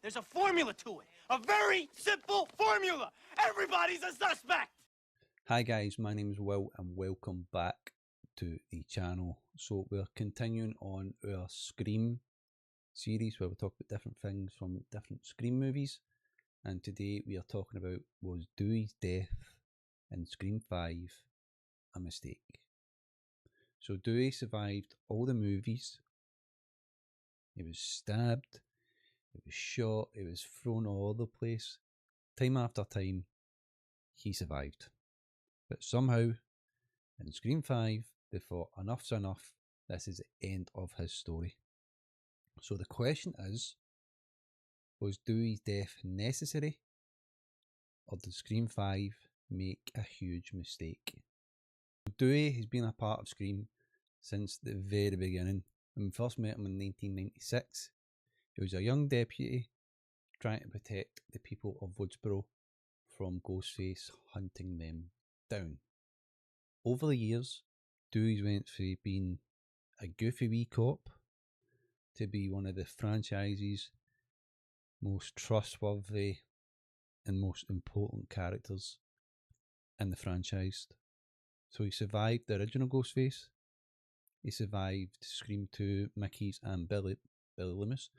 There's a formula to it. A very simple formula. Everybody's a suspect. Hi guys, my name is Will and welcome back to the channel. So we're continuing on our Scream series where we talk about different things from different Scream movies, and today we are talking about, was Dewey's death in Scream 5 a mistake? So Dewey survived all the movies. He was stabbed, he was shot, he was thrown all over the place. Time after time, he survived. But somehow, in Scream 5, they thought enough's enough, this is the end of his story. So the question is, was Dewey's death necessary, or did Scream 5 make a huge mistake? Dewey has been a part of Scream since the very beginning. When we first met him in 1996, he was a young deputy trying to protect the people of Woodsboro from Ghostface hunting them down. Over the years, Dewey's went from being a goofy wee cop to be one of the franchise's most trustworthy and most important characters in the franchise. So he survived the original Ghostface, he survived Scream 2, Mickey's and Billy Loomis,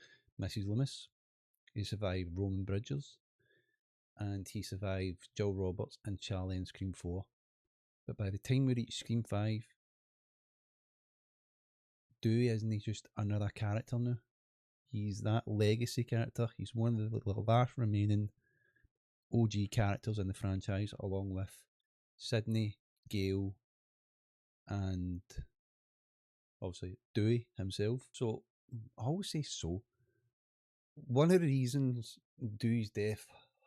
Mrs. Loomis, he survived Roman Bridges, and he survived Jill Roberts and Charlie in Scream 4. But by the time we reach Scream 5, Dewey isn't just another character now. He's that legacy character. He's one of the last remaining OG characters in the franchise, along with Sidney, Gale, and obviously Dewey himself. So I always say so. One of the reasons Dewey's death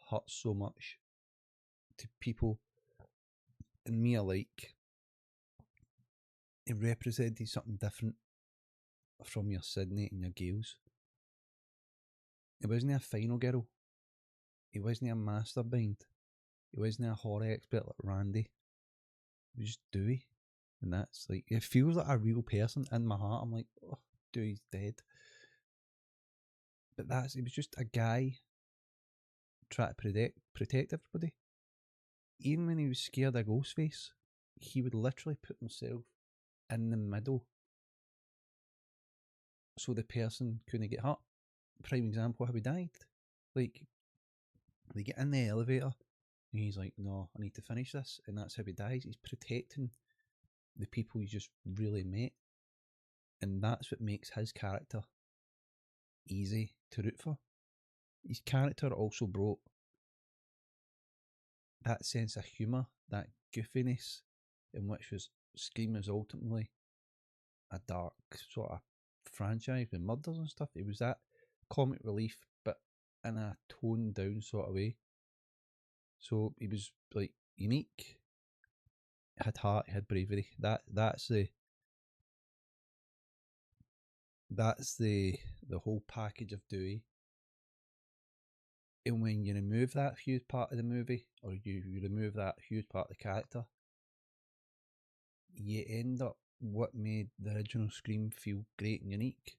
hurts so much to people and me alike, it represented something different from your Sidney and your Gales. It wasn't a final girl. He wasn't a mastermind. He wasn't a horror expert like Randy. It was just Dewey. And that's like, it feels like a real person in my heart. I'm like, oh, Dewey's dead. But he was just a guy trying to protect everybody. Even when he was scared of Ghostface, he would literally put himself in the middle so the person couldn't get hurt. Prime example, how he died. Like, they get in the elevator and he's like, no, I need to finish this, and that's how he dies. He's protecting the people he just really met, and that's what makes his character easy to root for. His character also brought that sense of humour, that goofiness, in which was Scream was ultimately a dark sort of franchise with murders and stuff. It was that comic relief, but in a toned down sort of way. So he was like unique, had heart, he had bravery. That's the whole package of Dewey. And when you remove that huge part of the movie, or you remove that huge part of the character, you end up what made the original Scream feel great and unique.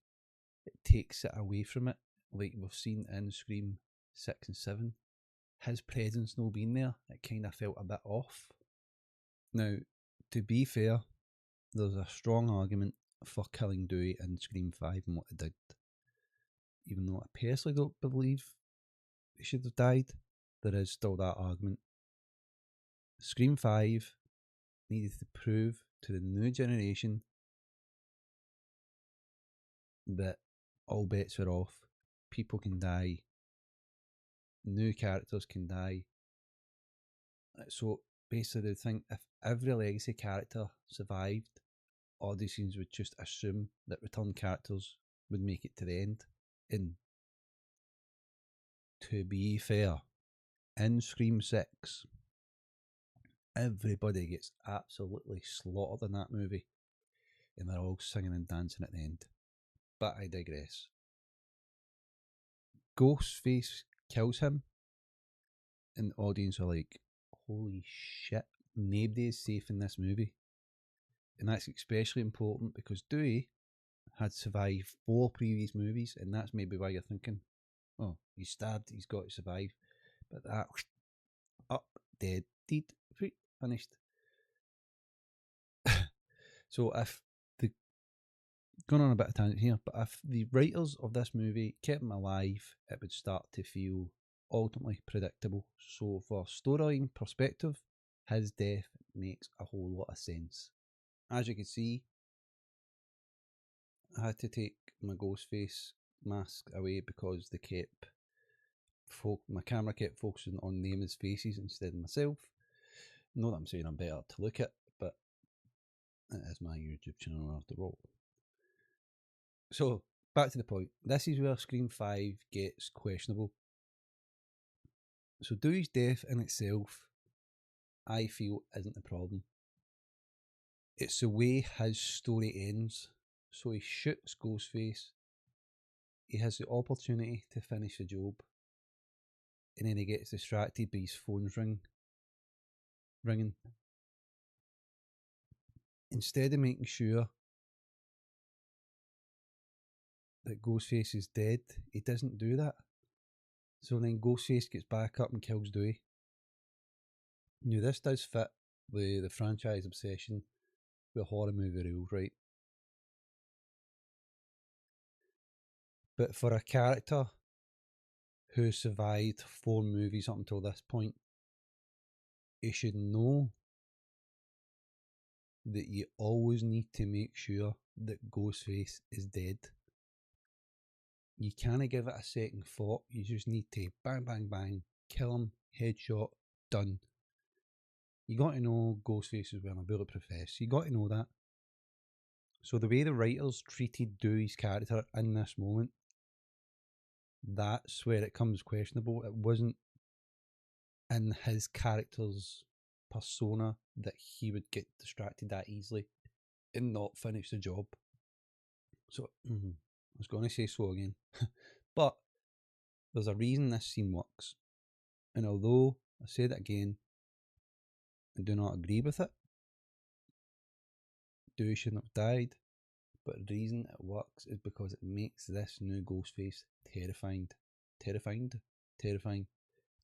It takes it away from it, like we've seen in Scream 6 and 7. His presence not being there, it kind of felt a bit off. Now, to be fair, there's a strong argument for killing Dewey in Scream 5 and what he did. Even though I personally don't believe he should have died, there is still that argument. Scream 5 needed to prove to the new generation that all bets are off. People can die. New characters can die. So basically, they think if every legacy character survived, audiences would just assume that return characters would make it to the end. And to be fair, in Scream 6, everybody gets absolutely slaughtered in that movie, and they're all singing and dancing at the end. But I digress. Ghostface kills him, and the audience are like, holy shit, nobody is safe in this movie. And that's especially important because Dewey had survived 4 previous movies, and that's maybe why you're thinking, Oh, he's stabbed, he's got to survive. But that, up, dead, finished. So if the, going on a bit of tangent here, but if the writers of this movie kept him alive, it would start to feel ultimately predictable. So for storyline perspective, his death makes a whole lot of sense. As you can see, I had to take my ghost face mask away because they kept my camera kept focusing on Naaman's faces instead of myself. Not that I'm saying I'm better to look at, but it is my YouTube channel after all. So, back to the point. This is where Scream 5 gets questionable. So, Dewey's death in itself, I feel, isn't the problem. It's the way his story ends. So, he shoots Ghostface. He has the opportunity to finish the job. And then he gets distracted by his phone's ringing. Instead of making sure that Ghostface is dead, he doesn't do that. So then Ghostface gets back up and kills Dewey. Now this does fit the franchise obsession with horror movie rules, right? But for a character who survived 4 movies up until this point, you should know that you always need to make sure that Ghostface is dead. You can't give it a second thought. You just need to bang, bang, bang, kill him, headshot, done. You got to know Ghostface is wearing a bulletproof vest. You got to know that. So the way the writers treated Dewey's character in this moment, that's where it comes questionable. It wasn't in his character's persona that he would get distracted that easily and not finish the job. So I was going to say so again, but there's a reason this scene works. And although I said it again, I do not agree with it. Dewey shouldn't have died, but the reason it works is because it makes this new Ghostface terrifying.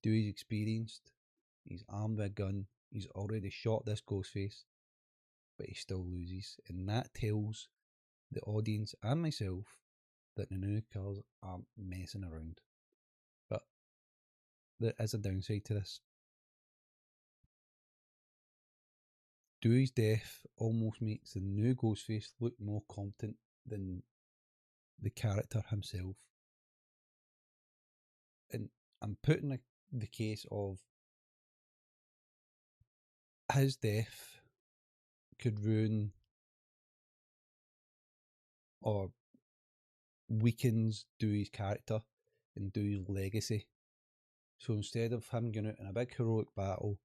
Dewey's experienced, he's armed with a gun, he's already shot this Ghostface, but he still loses. And that tells the audience and myself that the new killers aren't messing around. But there is a downside to this. Dewey's death almost makes the new Ghostface look more competent than the character himself. And I'm putting the case of his death could ruin or weakens Dewey's character and Dewey's legacy. So instead of him going out in a big heroic battle,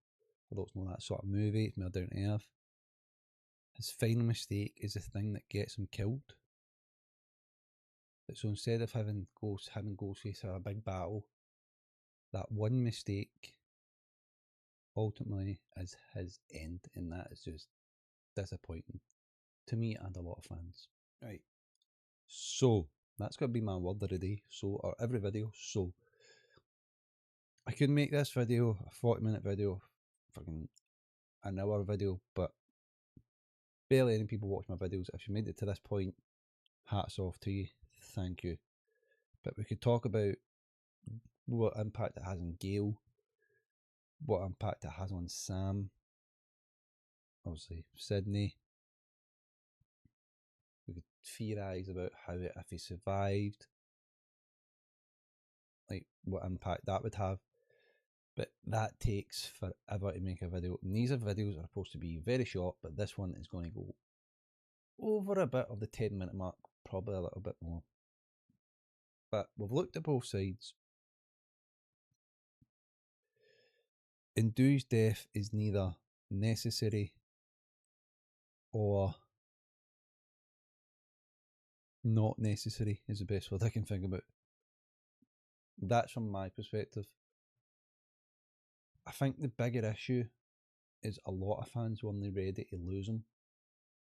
although it's not that sort of movie, it's more down to earth, his final mistake is the thing that gets him killed. So instead of having Ghostface have a big battle, that one mistake ultimately is his end, and that is just disappointing to me and a lot of fans. Right, so that's going to be my word of the day. So, or every video. So I could make this video a 40-minute video, fucking an hour video, but barely any people watch my videos. If you made it to this point, hats off to you, thank you. But we could talk about what impact it has on Gail, what impact it has on Sam, obviously Sydney. We could theorise about how if he survived, like what impact that would have. But that takes forever to make a video. And these videos are supposed to be very short, but this one is going to go over a bit of the 10-minute mark, probably a little bit more. But we've looked at both sides. And Dewey's death is neither necessary or not necessary, is the best word I can think about. That's from my perspective. I think the bigger issue is a lot of fans weren't ready to lose him.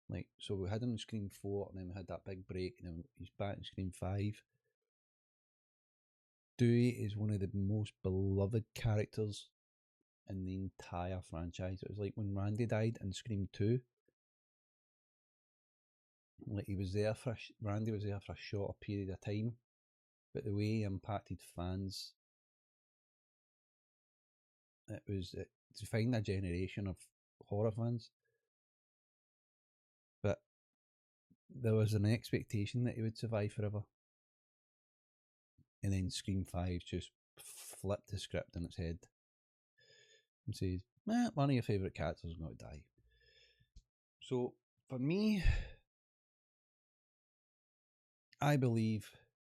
Like, so we had him in Scream 4, and then we had that big break, and then he's back in Scream 5. Dewey is one of the most beloved characters in the entire franchise. It was like when Randy died in Scream 2. Like Randy was there for a shorter period of time, but the way he impacted fans, it defined a generation of horror fans. But there was an expectation that he would survive forever. And then Scream 5 just flipped the script on its head and says, one of your favourite characters is going to die. So, for me, I believe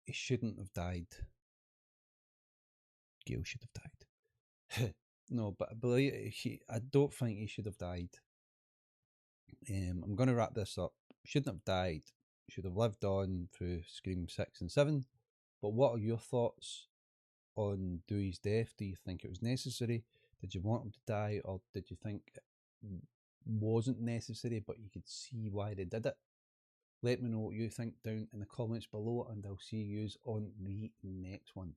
he shouldn't have died. Gail should have died. No, but I don't think he should have died. I'm going to wrap this up. Shouldn't have died. Should have lived on through Scream 6 and 7. But what are your thoughts on Dewey's death? Do you think it was necessary? Did you want him to die, or did you think it wasn't necessary but you could see why they did it? Let me know what you think down in the comments below, and I'll see you on the next one.